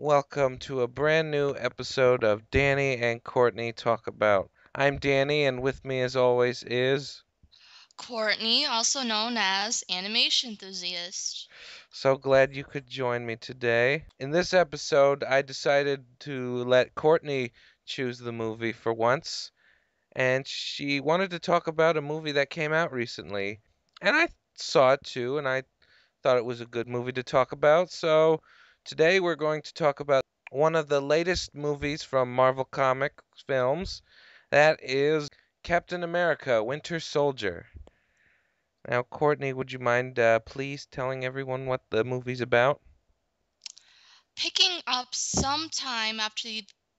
Welcome to a brand new episode of Danny and Courtney Talk About. I'm Danny, and with me, as always, is. Courtney, also known as Animation Enthusiast. So glad you could join me today. In this episode, I decided to let Courtney choose the movie for once, and she wanted to talk about a movie that came out recently. And I saw it too, and I thought it was a good movie to talk about. So today we're going to talk about one of the latest movies from Marvel Comics films. That is Captain America: Winter Soldier. Now, Courtney, would you mind please telling everyone what the movie's about? Picking up sometime after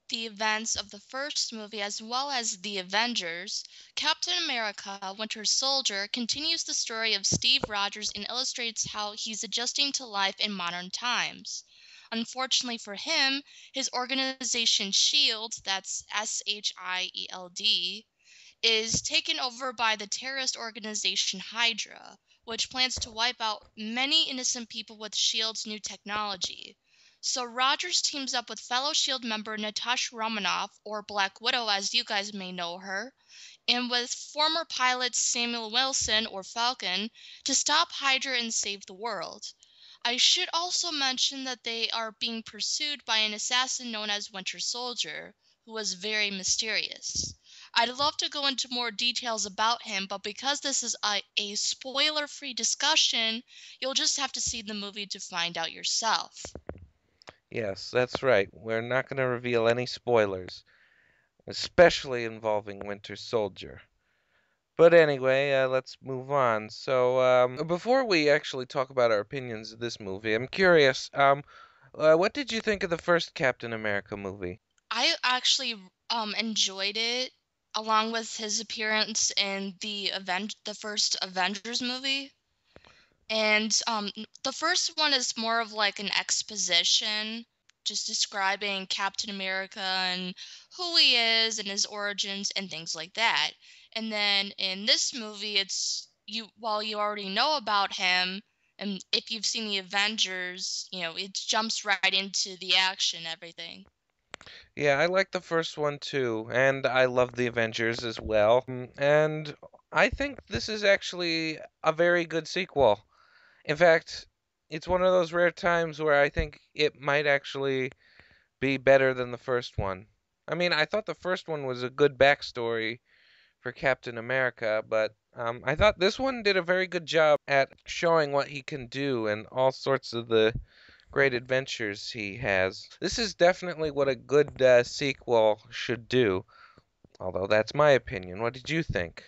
the events of the first movie as well as The Avengers, Captain America Winter Soldier continues the story of Steve Rogers and illustrates how he's adjusting to life in modern times. Unfortunately for him, his organization SHIELD, that's SHIELD, is taken over by the terrorist organization Hydra, which plans to wipe out many innocent people with S.H.I.E.L.D's new technology. So Rogers teams up with fellow S.H.I.E.L.D. member Natasha Romanoff, or Black Widow as you guys may know her, and with former pilot Samuel Wilson, or Falcon, to stop Hydra and save the world. I should also mention that they are being pursued by an assassin known as Winter Soldier, who was very mysterious. I'd love to go into more details about him, but because this is a spoiler-free discussion, you'll just have to see the movie to find out yourself. Yes, that's right. We're not going to reveal any spoilers, especially involving Winter Soldier. But anyway, let's move on. So, before we actually talk about our opinions of this movie, I'm curious, what did you think of the first Captain America movie? I actually enjoyed it along with his appearance in the first Avengers movie. And the first one is more of like an exposition, just describing Captain America and who he is and his origins and things like that. And then in this movie, it's you while you already know about him, and if you've seen the Avengers, it jumps right into the action, everything. Yeah, I like the first one too, and I love the Avengers as well. And I think this is actually a very good sequel. In fact, it's one of those rare times where I think it might actually be better than the first one. I mean, I thought the first one was a good backstory for Captain America, but I thought this one did a very good job at showing what he can do and all sorts of the great adventures he has. This is definitely what a good sequel should do, although that's my opinion. What did you think?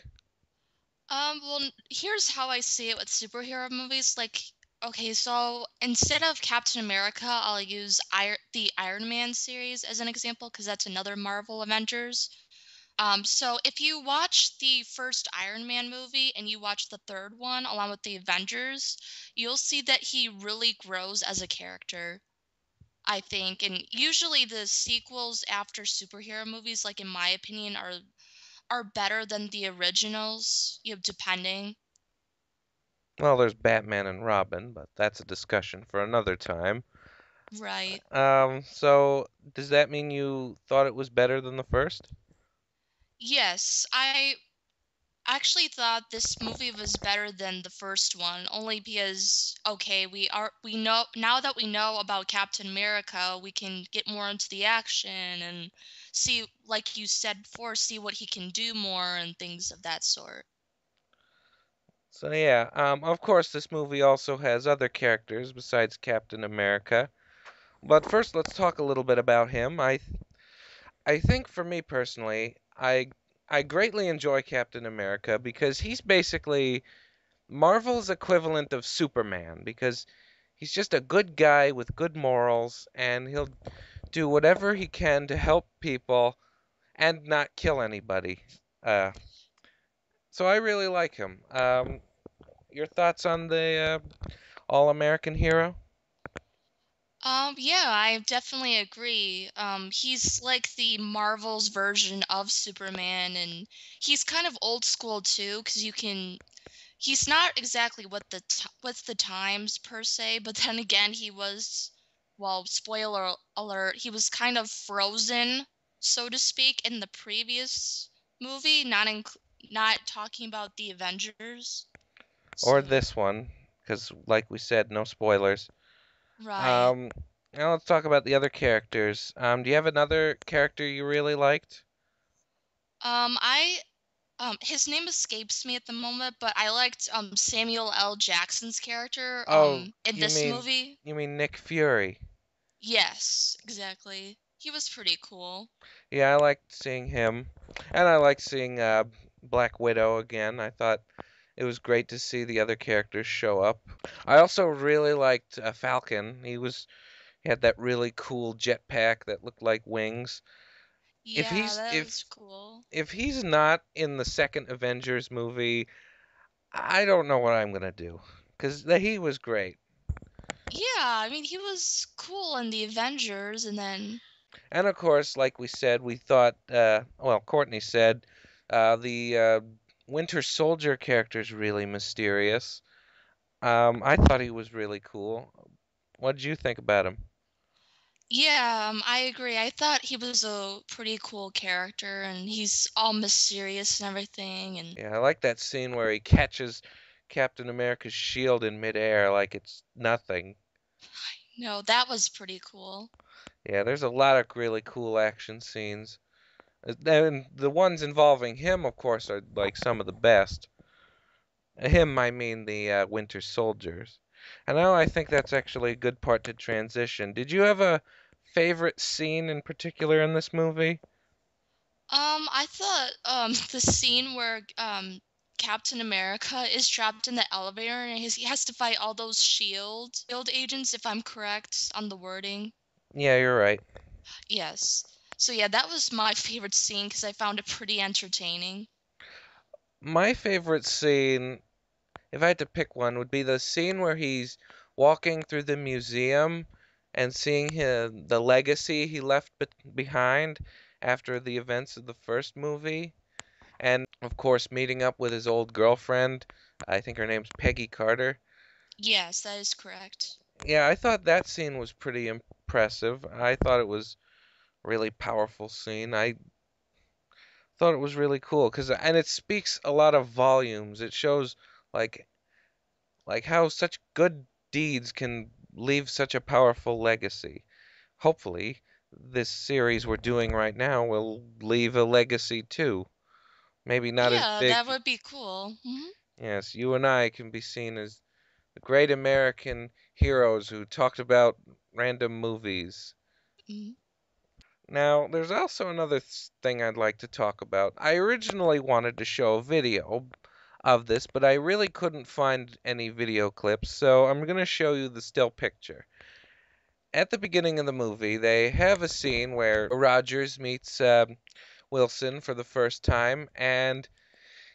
Here's how I see it with superhero movies. Like, okay, so instead of Captain America, I'll use the Iron Man series as an example because that's another Marvel Avengers. So if you watch the first Iron Man movie and you watch the third one along with the Avengers, you'll see that he really grows as a character, I think. And usually the sequels after superhero movies, like in my opinion, are better than the originals, depending. Well, there's Batman and Robin, but that's a discussion for another time. Right. So does that mean you thought it was better than the first? Yes, I actually thought this movie was better than the first one, only because okay, we know now that we know about Captain America, we can get more into the action and see, like you said before, see what he can do more and things of that sort. So yeah, of course this movie also has other characters besides Captain America. But first let's talk a little bit about him. I think for me personally, I greatly enjoy Captain America because he's basically Marvel's equivalent of Superman because he's just a good guy with good morals and he'll do whatever he can to help people and not kill anybody. Uh, so I really like him. Your thoughts on the all-American hero? Yeah, I definitely agree. He's like the Marvel's version of Superman, and he's kind of old school too, because he's not exactly with the times per se, but then again, he was. well, spoiler alert, he was kind of frozen, so to speak, in the previous movie, not talking about the Avengers. Or So, this one, because like we said, no spoilers. right. Um, Now let's talk about the other characters. Do you have another character you really liked? I his name escapes me at the moment, but I liked Samuel L. Jackson's character Oh, in this movie. you mean Nick Fury? Yes, exactly. He was pretty cool. Yeah, I liked seeing him, and I liked seeing Black Widow again. I thought it was great to see the other characters show up. I also really liked Falcon. He had that really cool jetpack that looked like wings. If Yeah, he's that was cool. if he's not in the second Avengers movie, I don't know what I'm gonna do, because he was great. Yeah, I mean, he was cool in the Avengers, and then And of course, like we said, we thought, well, Courtney said, the Winter Soldier character is really mysterious. I thought he was really cool. What did you think about him? yeah, I agree. I thought he was a pretty cool character, and he's all mysterious and everything. And Yeah, I like that scene where he catches Captain America's shield in midair like it's nothing. no, that was pretty cool. Yeah, there's a lot of really cool action scenes. And the ones involving him, of course, are like some of the best. Him, I mean the Winter Soldiers. And now I think that's actually a good part to transition. Did you have a favorite scene in particular in this movie? I thought the scene where Captain America is trapped in the elevator and he has to fight all those shield agents, if I'm correct on the wording. Yeah, you're right. Yes. So yeah, that was my favorite scene because I found it pretty entertaining. My favorite scene, if I had to pick one, would be the scene where he's walking through the museum and seeing the legacy he left behind after the events of the first movie. And of course, meeting up with his old girlfriend. I think her name's Peggy Carter. Yes, that is correct. Yeah, I thought that scene was pretty impressive. I thought it was a really powerful scene. I thought it was really cool and it speaks a lot of volumes. It shows like how such good deeds can leave such a powerful legacy. Hopefully, this series we're doing right now will leave a legacy too. Maybe not as Yeah, big. that would be cool. Yes, you and I can be seen as the great American heroes who talked about random movies. Hmm. Now, there's also another thing I'd like to talk about. I originally wanted to show a video of this, but I really couldn't find any video clips, so I'm going to show you the still picture. At the beginning of the movie, they have a scene where Rogers meets Wilson for the first time, and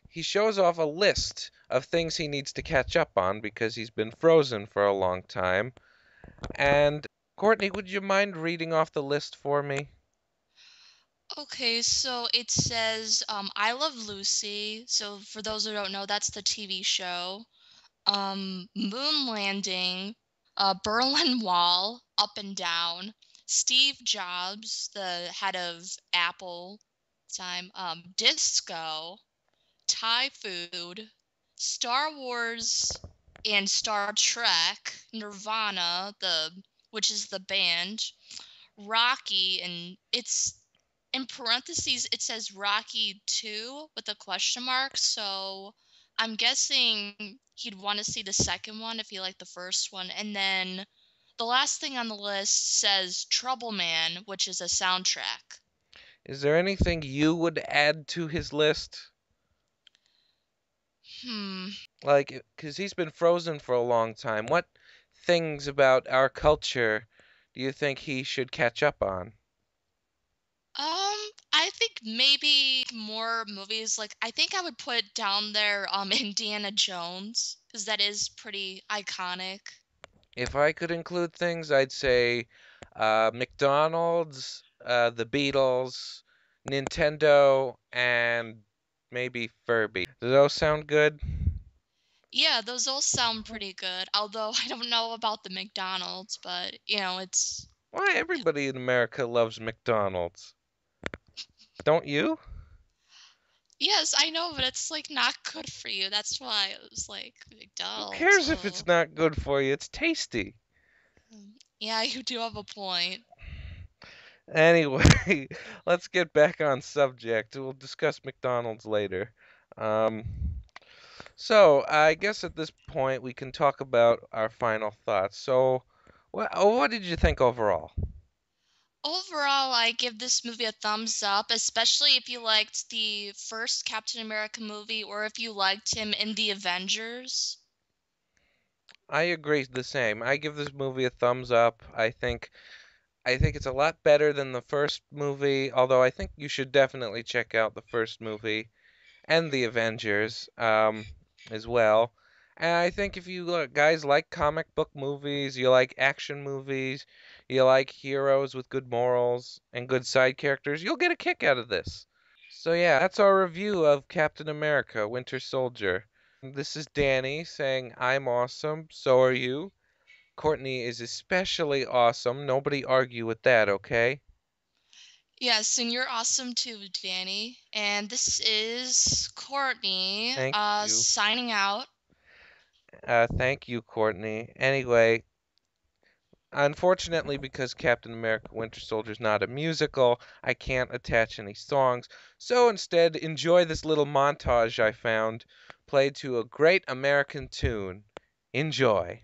he shows off a list of things he needs to catch up on because he's been frozen for a long time. And Courtney, would you mind reading off the list for me? Okay, so it says I Love Lucy. So for those who don't know, that's the TV show. Moon Landing, Berlin Wall, Up and Down, Steve Jobs, the head of Apple time, Disco, Thai food, Star Wars and Star Trek, Nirvana, the which is the band, Rocky, and it's in parentheses it says Rocky 2 with a question mark, so I'm guessing he'd want to see the second one if he liked the first one. And then the last thing on the list says Trouble Man, which is a soundtrack. Is there anything you would add to his list? Hmm. Like, because he's been frozen for a long time. What things about our culture do you think he should catch up on? I think maybe more movies. Like, I think I would put down there Indiana Jones because that is pretty iconic. If I could include things, I'd say McDonald's, the Beatles, Nintendo, and maybe Furby. Does those sound good? Yeah, those all sound pretty good. Although I don't know about the McDonald's, but it's Why, everybody in America loves McDonald's. Don't you? yes, I know, but it's like not good for you. That's why it was like Who McDonald's. cares if it's Oh, not good for you? It's tasty. yeah, you do have a point. Anyway, let's get back on subject. We'll discuss McDonald's later. Um, so I guess at this point we can talk about our final thoughts. So, what did you think overall? Overall, I give this movie a thumbs up, especially if you liked the first Captain America movie or if you liked him in the Avengers. I agree the same. I give this movie a thumbs up. I think it's a lot better than the first movie, although I think you should definitely check out the first movie and the Avengers as well. And I think if you guys like comic book movies, you like action movies, you like heroes with good morals and good side characters, you'll get a kick out of this. So yeah, that's our review of Captain America: Winter Soldier. This is Danny saying I'm awesome, so are you. Courtney is especially awesome. Nobody argue with that, okay? Yes, and you're awesome too, Danny. And this is Courtney Thank you. signing out. Thank you, Courtney. Anyway, unfortunately, because Captain America Winter Soldier is not a musical, I can't attach any songs. So instead, enjoy this little montage I found, played to a great American tune. Enjoy.